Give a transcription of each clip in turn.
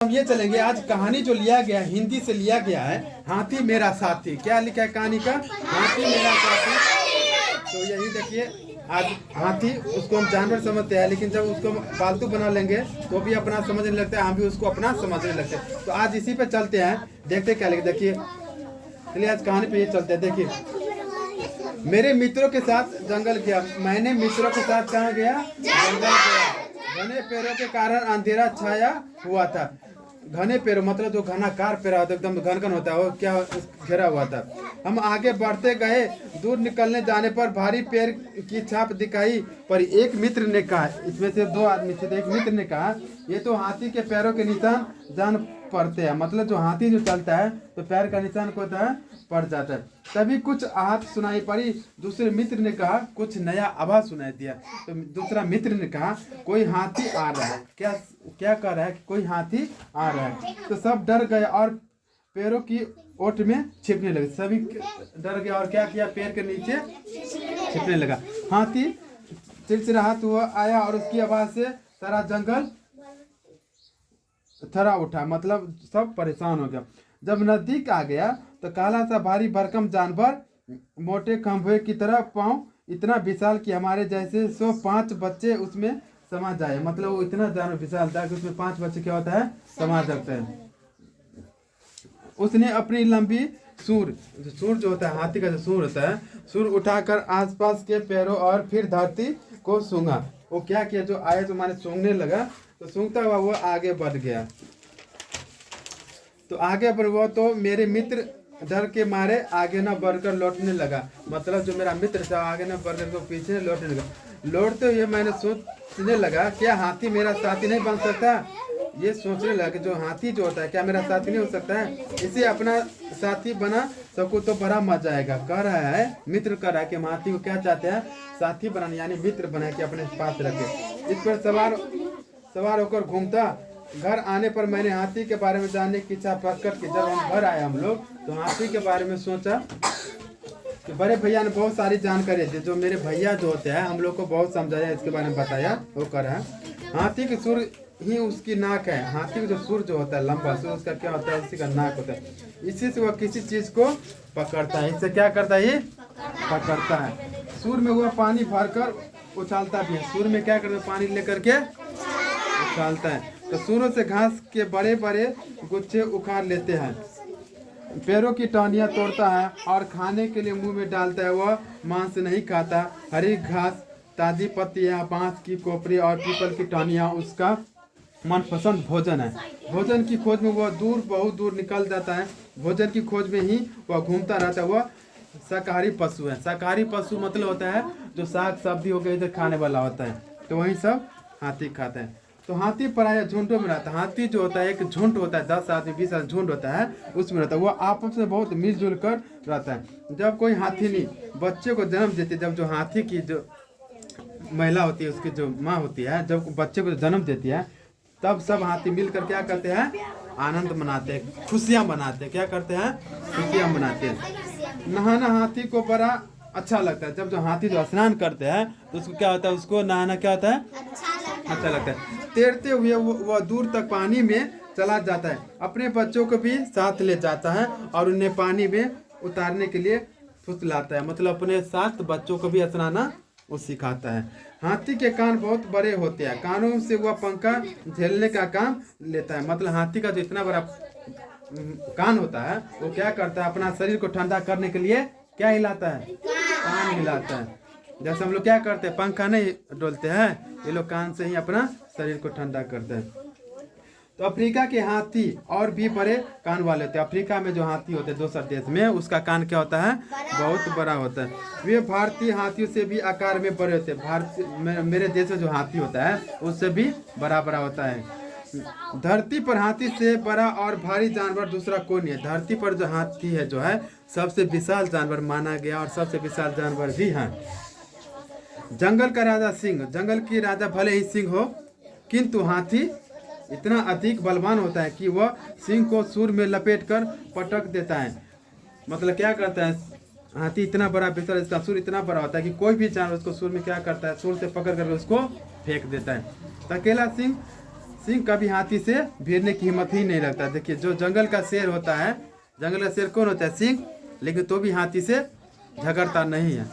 हम ये चलेंगे। आज कहानी जो लिया गया हिंदी से लिया गया है, हाथी मेरा साथी। क्या लिखा है कहानी का? हाथी मेरा साथी। तो यही देखिए, आज हाथी उसको हम जानवर समझते हैं, लेकिन जब उसको पालतू बना लेंगे तो भी अपना समझने लगता है, हम भी उसको अपना समझने लगते हैं। तो आज इसी पे चलते हैं, देखते क्या लिखे। देखिए चलिए आज कहानी पे ये चलते हैं। देखिए, मेरे मित्रों के साथ जंगल गया। मैंने मित्रों के साथ कहाँ गया? जंगल गया। घने पेड़ों के कारण अंधेरा छाया हुआ था। घने पेड़ मतलब जो घनाकार पेड़ होता है, एकदम घन घन होता है, वो क्या घेरा हुआ था। हम आगे बढ़ते गए, दूर निकलने जाने पर भारी पेड़ की छाप दिखाई पर एक मित्र ने कहा, इसमें से दो आदमी थे, एक मित्र ने कहा ये तो हाथी के पैरों के निशान जान पड़ते हैं। मतलब जो हाथी जो चलता है तो पैर का निशान को होता है, पड़ जाता है। तभी कुछ आहट सुनाई पड़ी। दूसरे मित्र ने कहा कुछ नया आवाज सुनाई दिया। तो दूसरा मित्र ने कहा कोई हाथी आ रहा है। क्या क्या कह रहा है कि कोई हाथी आ रहा है। तो सब डर गए और पैरों की ओट में छिपने लगे। सभी डर गए और क्या किया? पैर के नीचे छिपने लगा। हाथी चिड़चिड़ाहट हुआ आया और उसकी आवाज से सारा जंगल थरा उठा। मतलब सब परेशान हो गया। जब नजदीक आ गया तो काला सा भारी भरकम जानवर, मोटे खंभे की तरह, पाँव इतना विशाल कि हमारे जैसे 105 बच्चे उसमें समा जाए। मतलब वो इतना जानवर विशाल था कि उसमें 5 बच्चे क्या होता है, समा सकते हैं। उसने अपनी लंबी सूर जो होता है, हाथी का जो सूर होता है, सूर उठाकर आसपास के पैरों और फिर धरती को सूंघा। वो क्या किया? जो आए तो माने सूंघने लगा। तो सूंघता हुआ वो आगे बढ़ गया। तो आगे बढ़ हुआ तो मेरे मित्र डर के मारे आगे न बढ़कर लौटने लगा। मतलब जो मेरा मित्र था आगे न बढ़कर तो पीछे लौटने लगा। लौटते हुए मैंने सोचने लगा क्या हाथी मेरा साथी नहीं बन सकता? ये सोचने लगा कि जो हाथी जो होता है क्या मेरा साथी नहीं हो सकता है? इसे अपना साथी बना सकूँ तो बड़ा मजा आएगा। कह रहा है, मित्र कह रहा है कि हम हाथी को क्या चाहते हैं? साथी बनाने, यानी मित्र बना के अपने पास रखे। इस पर सवार होकर घूमता। घर आने पर मैंने हाथी के बारे में जानने की इच्छा प्रकट की। जब हम घर आए हम लोग तो हाथी के बारे में सोचा कि बड़े भैया ने बहुत सारी जानकारी दी। जो मेरे भैया जो होते हैं हम लोग को बहुत समझाया, इसके बारे में बताया। वो कर रहा है हाथी की सुर ही उसकी नाक है। हाथी का जो सुर जो होता है, लंबा सुर, उसका क्या होता है? उसी का नाक होता है। इसी से वह किसी चीज को पकड़ता है। इससे क्या करता है? ये पकड़ता है। सुर में वह पानी भरकर उछालता भी है। सुर में क्या करता है? पानी लेकर के उछालता है। तो सूरों से घास के बड़े बड़े गुच्छे उखाड़ लेते हैं। पैरों की टहनियाँ तोड़ता है और खाने के लिए मुंह में डालता है। वह मांस नहीं खाता। हरी घास, ताजी पत्तियाँ, बांस की कोपरी और पीपल की टहनियाँ उसका मनपसंद भोजन है। भोजन की खोज में वह बहुत दूर निकल जाता है। भोजन की खोज में ही वह घूमता रहता है। वह शाकाहारी पशु है। शाकाहारी पशु मतलब होता है जो साग सब्जी हो गई इधर खाने वाला होता है। तो वही सब हाथी खाते हैं। तो हाथी प्रायः झुंडों में रहता है। हाथी जो होता है एक झुंड होता है, 10 आदमी 20 आदमी झुंड होता है, उसमें रहता है। वो आपस में बहुत मिलजुल कर रहता है। जब कोई हाथी बच्चे को जन्म देती है, जब जो हाथी की जो महिला होती है उसकी जो माँ होती है, जब बच्चे को जन्म देती है तब सब हाथी मिलकर क्या करते हैं? आनंद मनाते हैं, खुशियाँ मनाते हैं। क्या करते हैं? खुशियाँ मनाते हैं। नहाना हाथी को बड़ा अच्छा लगता है। जब जो हाथी जो स्नान करते हैं तो उसको क्या होता है? उसको नहाना क्या होता है? अच्छा लगता है। तैरते हुए वह दूर तक पानी में चला जाता है। अपने बच्चों को भी साथ ले जाता है और उन्हें पानी में उतारने के लिए फुसलाता है। मतलब अपने साथ बच्चों को भी स्नाना वो सिखाता है। हाथी के कान बहुत बड़े होते हैं। कानों से वह पंखा झेलने का काम लेता है। मतलब हाथी का जो इतना बड़ा कान होता है वो क्या करता है? अपना शरीर को ठंडा करने के लिए क्या हिलाता है? कान हिलाता है। जैसे हम लोग क्या करते हैं? पंखा नहीं डोलते हैं, ये लोग कान से ही अपना शरीर को ठंडा करते हैं। तो अफ्रीका के हाथी और भी बड़े कान वाले होते हैं। अफ्रीका में जो हाथी होते हैं दूसरे देश में, उसका कान क्या होता है? बहुत बड़ा होता है। वे भारतीय हाथियों से भी आकार में बड़े होते हैं। भारतीय मेरे देश में जो हाथी होता है उससे भी बड़ा होता है। धरती पर हाथी से बड़ा और भारी जानवर दूसरा कोई नहीं है। धरती पर जो हाथी है जो है सबसे विशाल जानवर माना गया और सबसे विशाल जानवर भी है। जंगल का राजा सिंह। जंगल की राजा भले ही सिंह हो, किंतु हाथी इतना अधिक बलवान होता है कि वह सिंह को सूर में लपेटकर पटक देता है। मतलब क्या करता है? हाथी इतना बड़ा विशाल, इसका सूर इतना बड़ा होता है कि कोई भी जानवर उसको सूर में क्या करता है? सूर से पकड़ कर उसको फेंक देता है। तो अकेला सिंह कभी हाथी से भिड़ने की हिम्मत ही नहीं रखता। देखिए जो जंगल का शेर होता है, जंगल का शेर कौन होता है? सिंह, लेकिन तो भी हाथी से झगड़ता नहीं है।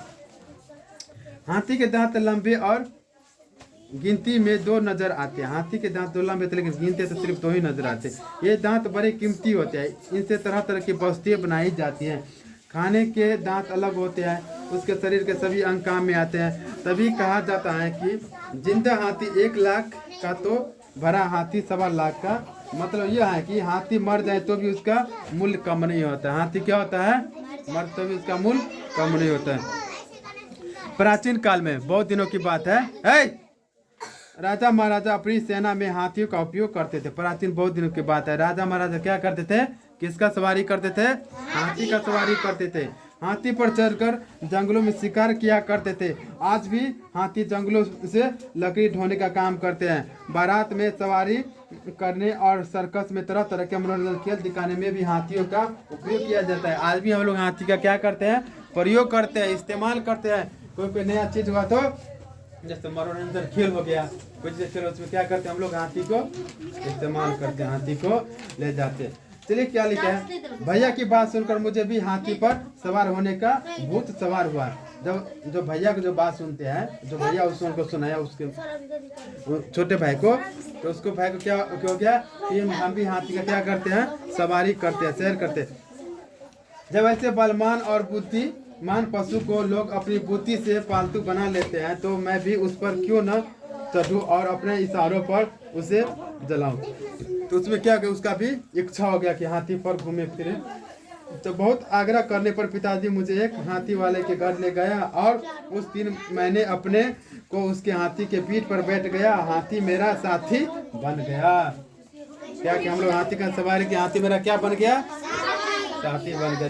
हाथी के दांत लंबे और गिनती में 2 नजर आते हैं। हाथी के दांत 2 लंबे थे, लेकिन गिनते तो सिर्फ 2 ही नजर आते हैं। ये दांत बड़े कीमती होते हैं, इनसे तरह तरह की वस्तुएं बनाई जाती हैं। खाने के दांत अलग होते हैं, उसके शरीर के सभी अंग काम में आते हैं। तभी कहा जाता है कि जिंदा हाथी 1 लाख का तो भरा हाथी 1.25 लाख का। मतलब यह है कि हाथी मर जाए तो भी उसका मूल्य कम नहीं होता है। हाथी क्या होता है? मर तो भी उसका मूल्य कम नहीं होता है। प्राचीन काल में, बहुत दिनों की बात है, राजा महाराजा अपनी सेना में हाथियों का उपयोग करते थे। प्राचीन बहुत दिनों की बात है। राजा महाराजा क्या करते थे? किसका सवारी करते थे? हाथी का सवारी करते थे। हाथी पर चढ़कर जंगलों में शिकार किया करते थे। आज भी हाथी जंगलों से लकड़ी ढोने का काम करते हैं। बारात में सवारी करने और सर्कस में तरह तरह के मनोरंजन खेल दिखाने में भी हाथियों का उपयोग किया जाता है। आज भी हम लोग हाथी का क्या करते हैं? प्रयोग करते हैं, इस्तेमाल करते हैं। कोई नया चीज हुआ तो जैसे मनोरंजन खेल हो गया, कुछ खेल, उसमें क्या करते हैं हम लोग? हाथी को इस्तेमाल करते हैं, हाथी को ले जाते हैं। चलिए क्या लिखा है? भैया की बात सुनकर मुझे भी हाथी पर सवार होने का भूत सवार हुआ। जब जो भैया को जो बात सुनते हैं, जो भैया उनको सुनाया उसके छोटे भाई को, तो उसको भाई को क्या हो गया कि हम भी हाथी का क्या करते हैं? सवारी करते हैं, सैर करते हैं। जब ऐसे बलवान और बुद्धिमान पशु को लोग अपनी बुद्धि से पालतू बना लेते हैं, तो मैं भी उस पर क्यों न चढ़ूं और अपने इशारों पर उसे जलाऊं। तो उसमें क्या गया? उसका भी इच्छा हो गया कि हाथी पर घूमे फिरे। तो बहुत आग्रह करने पर पिताजी मुझे एक हाथी वाले के घर ले गया और उस दिन मैंने अपने को उसके हाथी के पीठ पर बैठ गया। हाथी मेरा साथी बन गया। क्या कि हम लोग हाथी का सवारी की, हाथी मेरा क्या बन गया? साथी बन गया।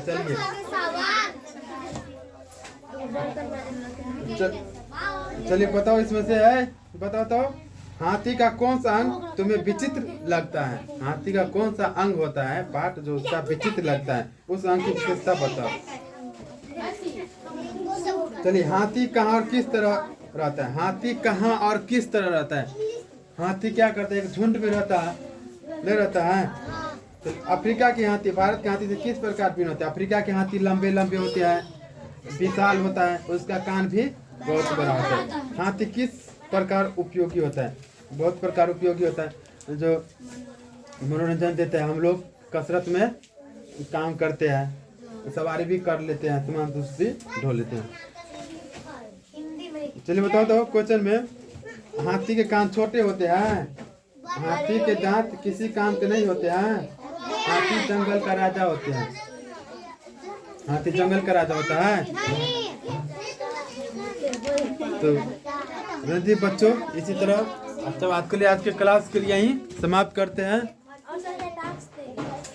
चलिए बताओ, इसमें से है, बताओ तो हाथी का कौन सा अंग तुम्हें विचित्र लगता है? हाथी का कौन सा अंग होता है, पार्ट जो उसका विचित्र लगता है, उस अंग की विशेषता बताओ। चलिए, हाथी कहाँ और किस तरह रहता है? हाथी कहाँ और किस तरह रहता है? हाथी क्या करता है? एक झुंड में रहता है, नहीं रहता है? तो अफ्रीका के हाथी भारत के हाथी से किस प्रकार भिन्न होते हैं? अफ्रीका के हाथी लंबे लंबे होते हैं, विशाल होता है, उसका कान भी बहुत बड़ा होता है। हाथी किस प्रकार उपयोगी होता है? बहुत प्रकार उपयोगी होता है। जो मनोरंजन देता है, हम लोग कसरत में काम करते हैं, सवारी भी कर लेते हैं, सामान दूसरी ढो लेते हैं। चलिए बताओ तो क्वेश्चन में, हाथी के कान छोटे होते हैं, हाथी के दांत किसी काम के नहीं होते हैं, हाथी जंगल का राजा होते हैं। हाथी जंगल का राजा होता है। तो रणदीप बच्चों, इसी तरह अच्छा, आज के लिए, आज के क्लास के लिए यहीं समाप्त करते हैं।